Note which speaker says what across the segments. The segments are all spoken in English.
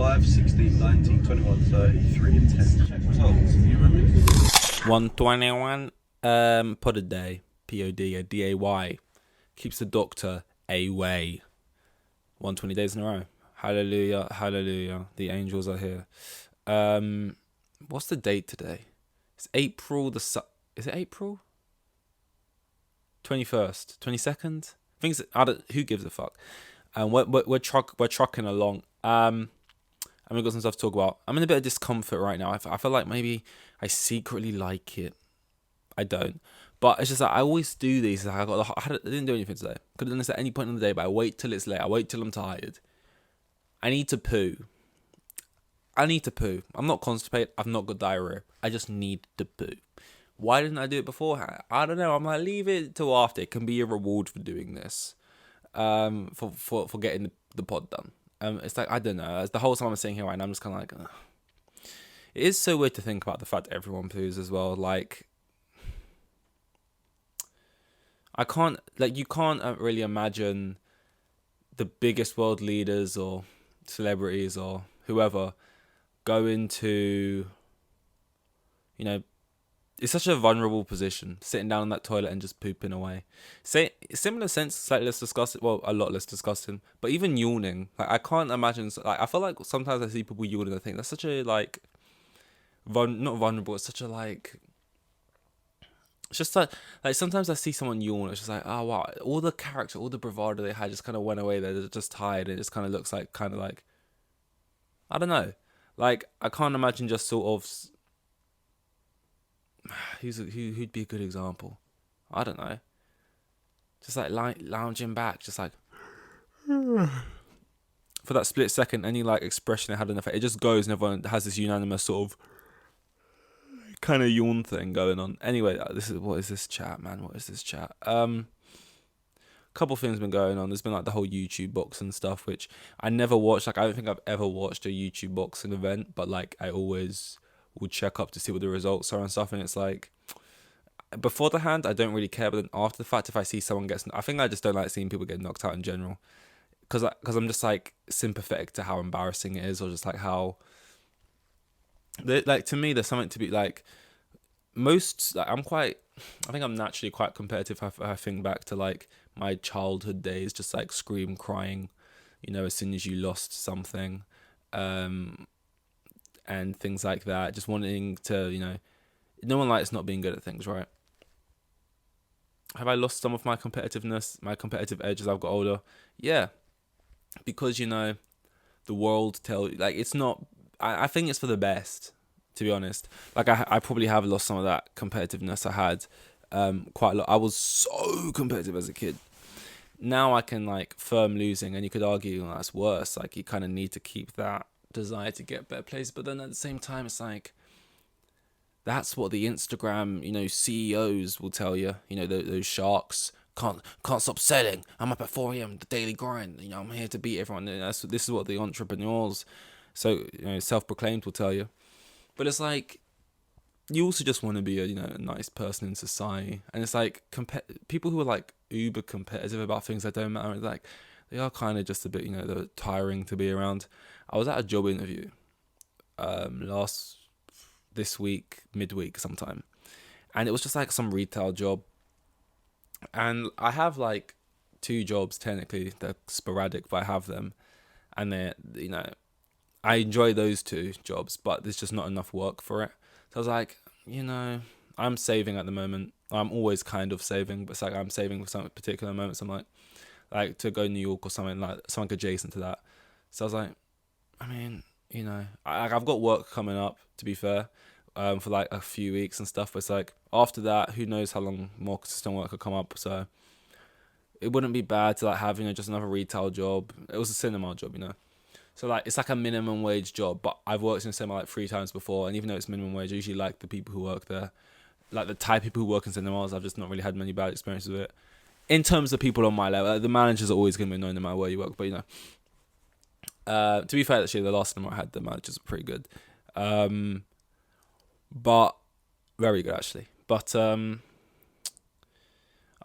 Speaker 1: 5, 16, 19, 21, 33, and 10. Check results. You remember?
Speaker 2: 121 pod a day. P-O-D, a D-A-Y. Keeps the doctor away. 120 days in a row. Hallelujah, hallelujah. The angels are here. What's the date today? It's April is it April? 21st, 22nd? Who gives a fuck? And we're trucking along. And we've got some stuff to talk about. I'm in a bit of discomfort right now. I feel like maybe I secretly like it. I don't. But it's just like I always do these. Like I didn't do anything today. Could have done this at any point in the day, but I wait till it's late. I wait till I'm tired. I need to poo. I'm not constipated. I've not got diarrhea. I just need to poo. Why didn't I do it beforehand? I don't know. I'm like, leave it till after. It can be a reward for doing this. For getting the pod done. It's like, I don't know. As the whole time I'm sitting here right now, I'm just kind of like, ugh. It is so weird to think about the fact that everyone poos as well. Like, you can't really imagine the biggest world leaders or celebrities or whoever go into, it's such a vulnerable position, sitting down in that toilet and just pooping away. Similar sense, slightly less disgusting, well, a lot less disgusting, but even yawning, like, I can't imagine, like, I feel like sometimes I see people yawn and I think that's such a, like, not vulnerable, it's such a, like, it's just like sometimes I see someone yawn, it's just like, oh wow, all the character, all the bravado they had just kind of went away. They're just tired, and it just kind of looks like, I don't know, like, I can't imagine just sort of, who'd be a good example? I don't know, just like lounging back, just like for that split second, any like expression they had in the face, it just goes, and everyone has this unanimous sort of kind of yawn thing going on. Anyway, what is this chat, man? What is this chat? Couple things been going on. There's been like the whole YouTube boxing stuff, which I never watched. Like, I don't think I've ever watched a YouTube boxing event, but like I always would check up to see what the results are and stuff. And it's like, before the hand, I don't really care, but then after the fact, if I see someone I think I just don't like seeing people get knocked out in general, because I'm just like sympathetic to how embarrassing it is, or just like how, like, to me, there's something to be like, I think I'm naturally quite competitive. I think back to like my childhood days, just like scream crying, as soon as you lost something, and things like that, just wanting to, no one likes not being good at things, right? Have I lost some of my competitiveness, my competitive edge as I've got older? Yeah, because the world like, it's not, I think it's for the best, to be honest. Like, I probably have lost some of that competitiveness I had quite a lot. I was so competitive as a kid. Now I can, like, firm losing, and you could argue, well, that's worse. Like, you kind of need to keep that desire to get better plays, but then at the same time, it's like, that's what the Instagram, CEOs will tell you. Those sharks can't stop selling. I'm up at 4 a.m. the daily grind. I'm here to beat everyone. This is what the entrepreneurs, so self-proclaimed, will tell you. But it's like, you also just want to be a nice person in society, and it's like people who are like uber competitive about things that don't matter. Like, they are kind of just a bit they're tiring to be around. I was at a job interview this week, midweek sometime, and it was just like some retail job, and I have like 2 jobs technically. They're sporadic, but I have them, and they're I enjoy those 2 jobs, but there's just not enough work for it. So I was like, I'm saving at the moment. I'm always kind of saving, but it's like I'm saving for some particular moments. I'm like to go to New York or something, like something adjacent to that. So I was like, I mean, I've got work coming up, to be fair, for like a few weeks and stuff. But it's like, after that, who knows how long more consistent work could come up. So it wouldn't be bad to like have just another retail job. It was a cinema job, So like, it's like a minimum wage job, but I've worked in cinema like 3 times before, and even though it's minimum wage, I usually like the people who work there. Like, the type of people who work in cinemas, I've just not really had many bad experiences with it. In terms of people on my level, the managers are always going to be annoying no matter where you work, but to be fair, actually, the last cinema I had, the managers were pretty good. But very good, actually. But I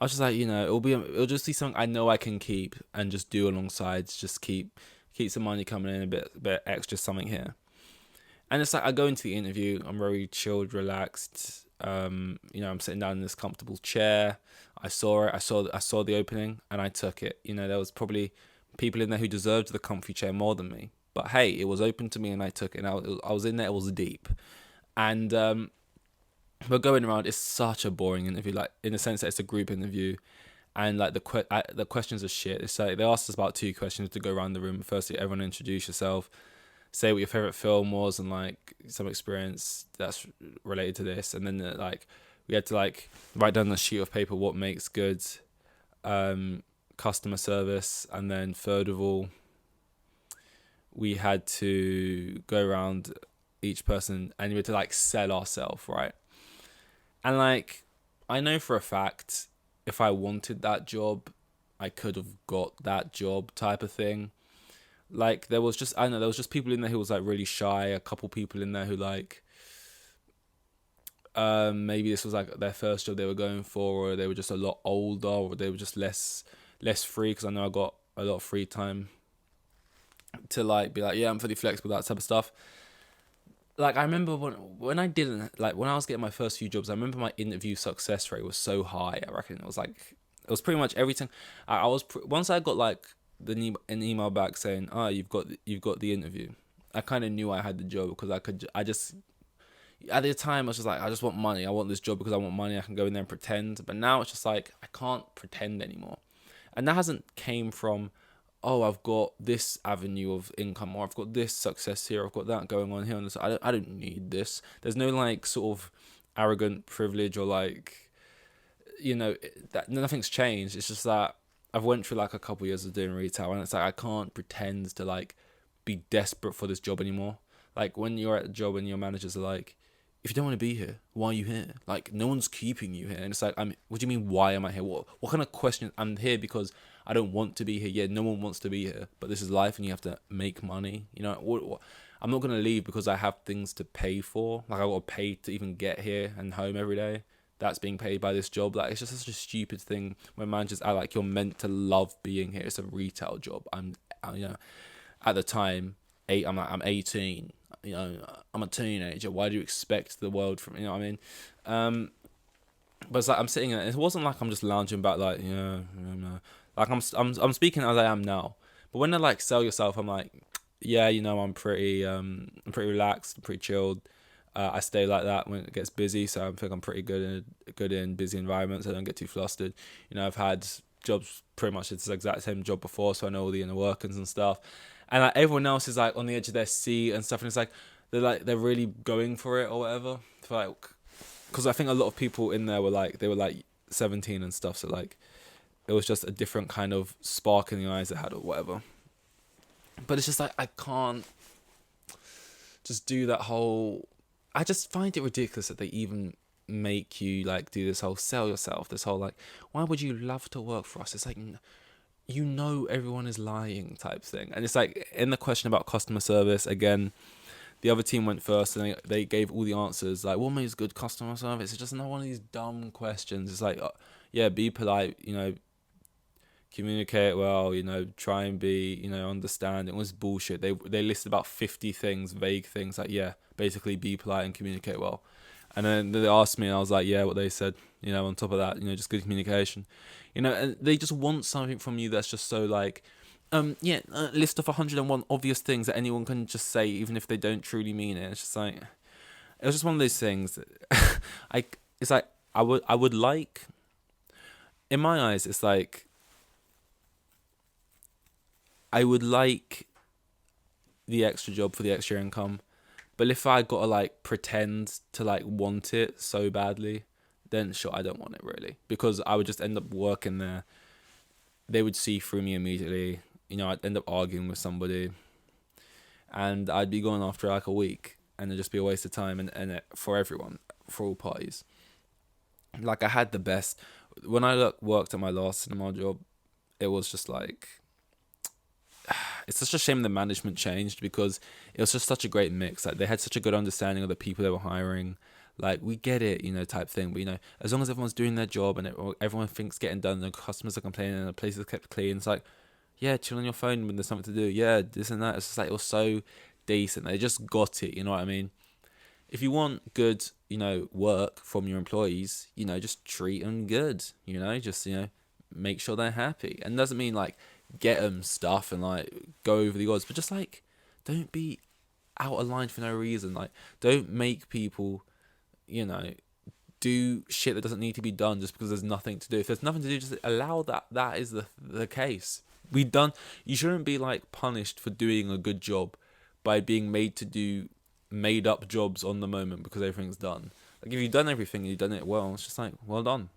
Speaker 2: was just like, it'll just be something I know I can keep and just do alongside, just keep keep some money coming in, a bit extra something here. And it's like I go into the interview, I'm very chilled, relaxed. I'm sitting down in this comfortable chair. I saw it. I saw the opening, and I took it. There was probably people in there who deserved the comfy chair more than me. But hey, it was open to me, and I took it. And I was in there. It was deep, and but going around, it's such a boring interview. Like in the sense that it's a group interview, and like the questions are shit. It's like they asked us about 2 questions to go around the room. Firstly, everyone introduce yourself, say what your favorite film was, and like some experience that's related to this. And then we had to like write down on a sheet of paper what makes good customer service. And then third of all, we had to go around each person and we had to like sell ourselves, right? And like I know for a fact if I wanted that job, I could have got that job type of thing. Like there was just people in there who was like really shy, a couple people in there who like maybe this was like their first job they were going for, or they were just a lot older, or they were just less free, because I know I got a lot of free time to like be like, yeah, I'm fully flexible, that type of stuff. Like I remember when I was getting my first few jobs, I remember my interview success rate was so high. I reckon it was pretty much everything. Once I got like an email back saying, you've got the interview, I kind of knew I had the job, because at the time I was just like, I just want money. I want this job because I want money. I can go in there and pretend. But now it's just like I can't pretend anymore, and that hasn't came from, oh, I've got this avenue of income, or I've got this success here, I've got that going on here, and I don't need this. There's no like sort of arrogant privilege or like, that nothing's changed. It's just that I've went through like a couple years of doing retail, and it's like I can't pretend to like be desperate for this job anymore. Like when you're at a job and your managers are like, if you don't want to be here, why are you here? Like no one's keeping you here. And it's like, what do you mean, why am I here? What kind of question? I'm here because I don't want to be here. Yeah, no one wants to be here, but this is life and you have to make money. I'm not going to leave because I have things to pay for. Like I got to pay to even get here and home every day. That's being paid by this job. Like it's just such a stupid thing when managers are like, you're meant to love being here. It's a retail job. At the time, I'm 18. I'm a teenager. Why do you expect the world from, what I mean? But it's like I'm sitting there. It wasn't like I'm just lounging back like, yeah, no. Like I'm speaking as I am now. But when they like sell yourself, I'm like, yeah, I'm pretty relaxed, pretty chilled. I stay like that when it gets busy, so I think I'm pretty good in busy environments. I don't get too flustered. I've had jobs pretty much it's the exact same job before, so I know all the inner workings and stuff. And like everyone else is like on the edge of their seat and stuff, and it's like they're really going for it or whatever. Because I think a lot of people in there were like 17 and stuff, so like it was just a different kind of spark in the eyes they had or whatever. But it's just like I can't just do that whole. I just find it ridiculous that they even make you like do this whole sell yourself, this whole like, why would you love to work for us? It's like, everyone is lying type thing. And it's like in the question about customer service, again, the other team went first and they gave all the answers like, what makes good customer service? It's just not one of these dumb questions. It's like, yeah, be polite, communicate well, try and be, understand. It was bullshit. They listed about 50 things, vague things, like, yeah, basically be polite and communicate well. And then they asked me and I was like, yeah, what they said, on top of that, just good communication. And they just want something from you that's just so like, a list of 101 obvious things that anyone can just say, even if they don't truly mean it. It's just like, it was just one of those things that it's like, I would like, in my eyes, it's like, I would like the extra job for the extra income, but if I gotta like pretend to like want it so badly, then sure, I don't want it really, because I would just end up working there. They would see through me immediately. I'd end up arguing with somebody, and I'd be gone after like a week, and it'd just be a waste of time and for everyone, for all parties. Like I had the best when I worked at my last cinema job. It was just like. It's such a shame the management changed, because it was just such a great mix. Like they had such a good understanding of the people they were hiring. Like we get it, type thing. But as long as everyone's doing their job and everyone thinks getting done, and the customers are complaining and the place is kept clean, it's like, Yeah, chill on your phone when there's something to do. Yeah, this and that. It's just like, it was so decent. They just got it, you know what I mean? If you want good, work from your employees, just treat them good, just, make sure they're happy. And doesn't mean like get them stuff and like go over the odds, but just like don't be out of line for no reason. Like, don't make people, you know, do shit that doesn't need to be done just because there's nothing to do. If there's nothing to do, just allow that. That is the case. You shouldn't be like punished for doing a good job by being made to do made up jobs on the moment because everything's done. Like, if you've done everything and you've done it well, it's just like, well done.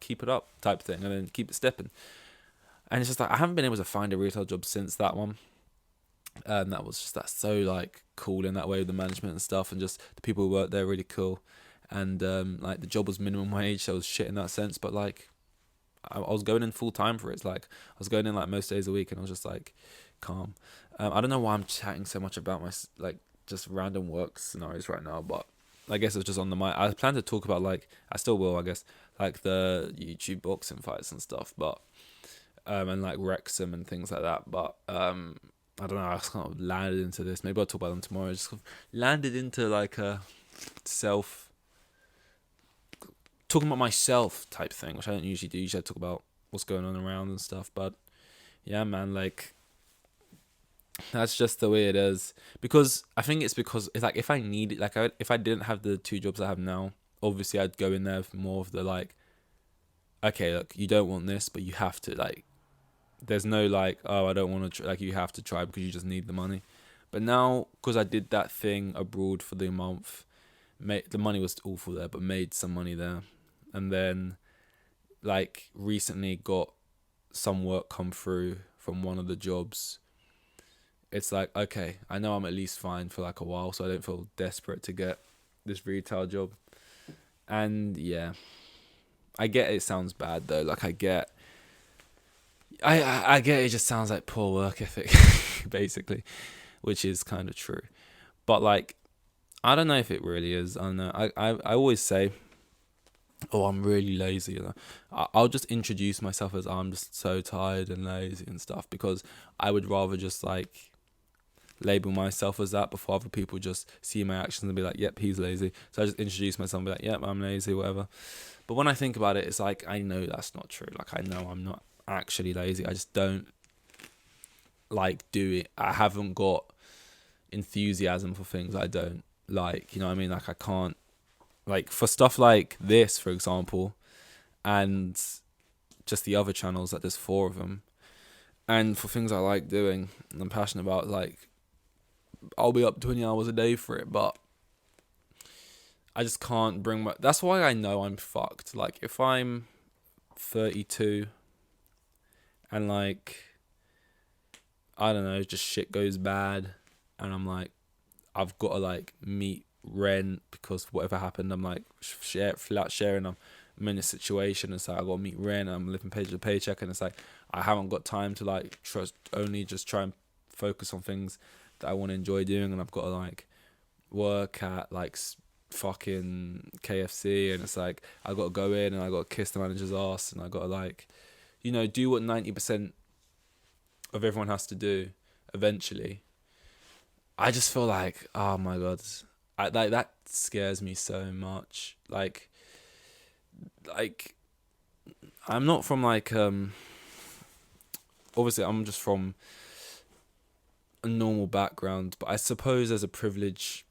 Speaker 2: Keep it up type thing, and then keep it stepping. And it's just like, I haven't been able to find a retail job since that one. That's so like cool in that way with the management and stuff, and just the people who work there are really cool. And like the job was minimum wage, so it was shit in that sense. But like, I was going in full time for it. It's like I was going in like most days a week, and I was just like calm. I don't know why I'm chatting so much about my like just random work scenarios right now, but I guess it's just on the mind. I plan to talk about, like, I still will, I guess, like the YouTube boxing fights and stuff, but and like Wrexham and things like that. But I don't know. I just kind of landed into this. Maybe I'll talk about them tomorrow. I just kind of landed into like a talking about myself type thing, which I don't usually do. Usually I talk about what's going on around and stuff. But yeah, man, like, that's just the way it is. Because I think it's because it's like, if I need it, like, if I didn't have the two jobs I have now, obviously I'd go in there for more of the like, okay, look, you don't want this, but you have to, like, there's no like, oh, I don't want to, like, you have to try because you just need the money. But now, because I did that thing abroad for the month, the money was awful there, but made some money there. And then, like, recently got some work come through from one of the jobs. It's like, okay, I know I'm at least fine for like a while, so I don't feel desperate to get this retail job. And yeah, I get it sounds bad though. Like, I get it just sounds like poor work ethic, basically, which is kind of true. But like, I don't know if it really is. I don't know. I always say, oh, I'm really lazy. I'll just introduce myself as, I'm just so tired and lazy and stuff, because I would rather just like label myself as that before other people just see my actions and be like, yep, he's lazy. So I just introduce myself and be like, yep, I'm lazy, whatever. But when I think about it, it's like, I know that's not true. Like, I know I'm not actually lazy. I just don't like do it. I haven't got enthusiasm for things I don't like. You know what I mean? Like, I can't, like, for stuff like this, for example, and just the other channels, like, there's 4 of them. And for things I like doing and I'm passionate about, like, I'll be up 20 hours a day for it, but I just can't bring my... That's why I know I'm fucked. Like, if I'm 32 and, like, I don't know, just shit goes bad and I'm like, I've got to, like, meet rent because whatever happened, I'm like, flat sharing, I'm in a situation, and so I got to meet rent, I'm living paycheck to paycheck, and it's like, I haven't got time to, like, only just try and focus on things that I want to enjoy doing, and I've got to, like, work at, like, fucking KFC, and it's like, I got to go in and I got to kiss the manager's ass, and I got to, like, do what 90% of everyone has to do eventually. I just feel like, oh my god, that scares me so much. Like I'm not from like obviously I'm just from a normal background, but I suppose there's a privilege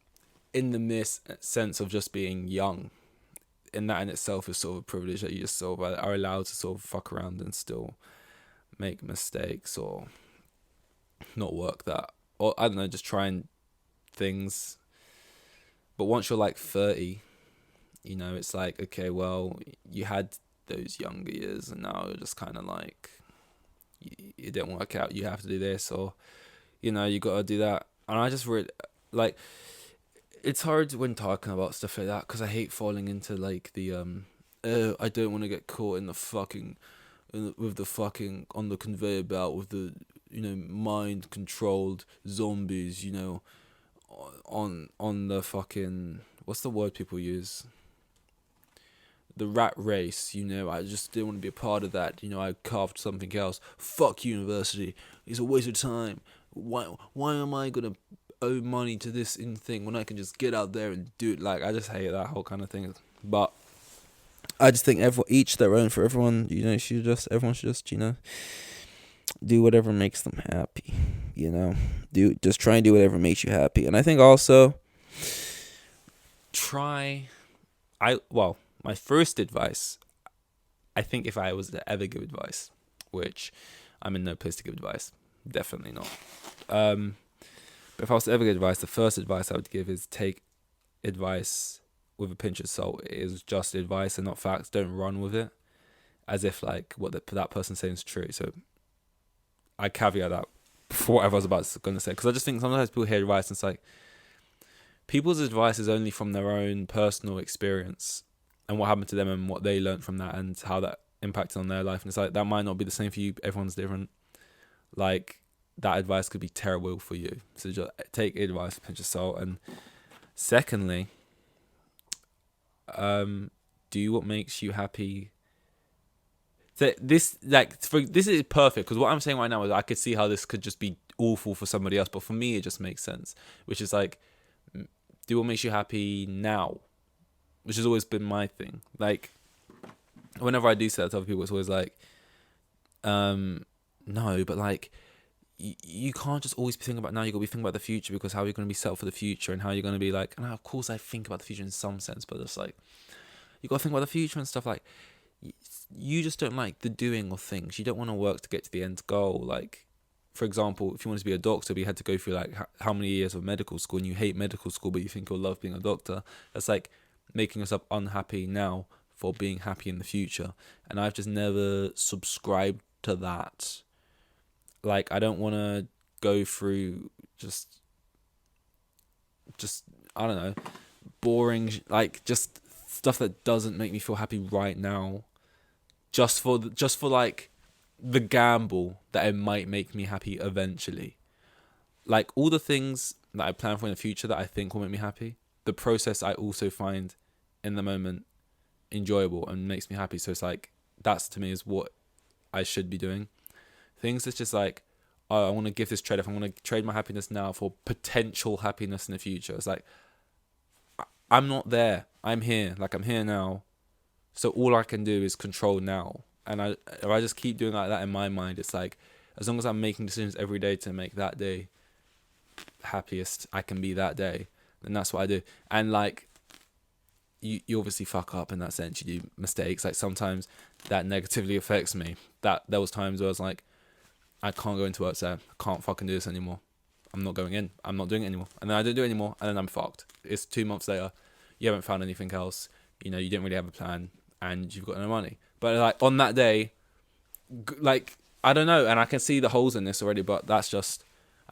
Speaker 2: in the sense of just being young. And that in itself is sort of a privilege, that you just sort of are allowed to sort of fuck around and still make mistakes or not work that, or I don't know, just trying things. But once you're like 30, it's like, okay, well, you had those younger years and now you're just kind of like, it didn't work out, you have to do this, or you got to do that. And I just really, like, it's hard when talking about stuff like that, because I hate falling into like the I don't want to get caught in the fucking with the fucking on the conveyor belt with the mind controlled zombies, on the fucking, what's the word people use, the rat race, you know, I just didn't want to be a part of that. You know, I carved something else. Fuck university. It's a waste of time. Why am I gonna owe money to this thing when I can just get out there and do it? Like, I just hate that whole kind of thing. But I just think each their own. For everyone, you know, everyone should just, you know, do whatever makes them happy. You know, just try and do whatever makes you happy. And I think also my first advice, I think if I was to ever give advice, which I'm in no place to give advice, definitely not. But if I was to ever give advice, the first advice I would give is take advice with a pinch of salt. It is just advice and not facts. Don't run with it as if like what that person's saying is true. So I caveat that before whatever I was going to say, because I just think sometimes people hear advice and it's like people's advice is only from their own personal experience and what happened to them and what they learned from that and how that impacted on their life. And it's like, that might not be the same for you. Everyone's different. Like, that advice could be terrible for you. So just take advice, pinch of salt. And secondly, do what makes you happy. So this is perfect, because what I'm saying right now is I could see how this could just be awful for somebody else, but for me it just makes sense. Which is like, do what makes you happy now, which has always been my thing. Like, whenever I do say that to other people, it's always like, no, but like, you can't just always be thinking about now. You got to be thinking about the future, because how are you going to be set up for the future, and how you're going to be like, and of course I think about the future in some sense, but it's like, you got to think about the future and stuff. Like, you just don't like the doing of things. You don't want to work to get to the end goal. Like, for example, if you wanted to be a doctor, but you had to go through like how many years of medical school, and you hate medical school, but you think you'll love being a doctor. That's like making yourself unhappy now for being happy in the future. And I've just never subscribed to that. Like, I don't want to go through just I don't know, boring, like, just stuff that doesn't make me feel happy right now, just for like the gamble that it might make me happy eventually. Like, all the things that I plan for in the future that I think will make me happy, the process I also find in the moment enjoyable and makes me happy. So it's like, that's to me is what I should be doing. Things that's just like, oh, I want to give this trade off. I want to trade my happiness now for potential happiness in the future. It's like, I'm not there. I'm here. Like, I'm here now. So all I can do is control now. And if I just keep doing like that in my mind, it's like, as long as I'm making decisions every day to make that day happiest I can be that day, then that's what I do. And like, you obviously fuck up in that sense. You do mistakes. Like, sometimes that negatively affects me. That there was times where I was like, I can't go into work today. I can't fucking do this anymore. I'm not going in. I'm not doing it anymore. And then I don't do it anymore, and then I'm fucked. It's 2 months later. You haven't found anything else. You know, you didn't really have a plan, and you've got no money. But like, on that day, like, I don't know, and I can see the holes in this already, but that's just,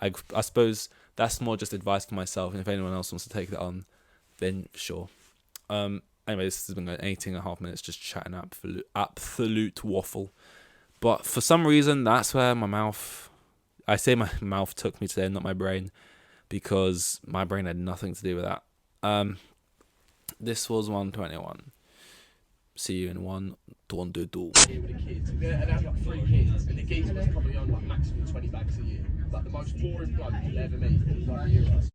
Speaker 2: I suppose that's more just advice for myself, and if anyone else wants to take that on, then sure. Anyway, this has been going 18.5 minutes just chatting absolute waffle. But for some reason, that's where my mouth took me today, not my brain, because my brain had nothing to do with that. This was 121. See you in 122.
Speaker 3: Here with the kids, and I've got 3 kids, and the geezer was probably on like maximum 20 bags a year. Like, the most boring bloke you'll ever meet. Like,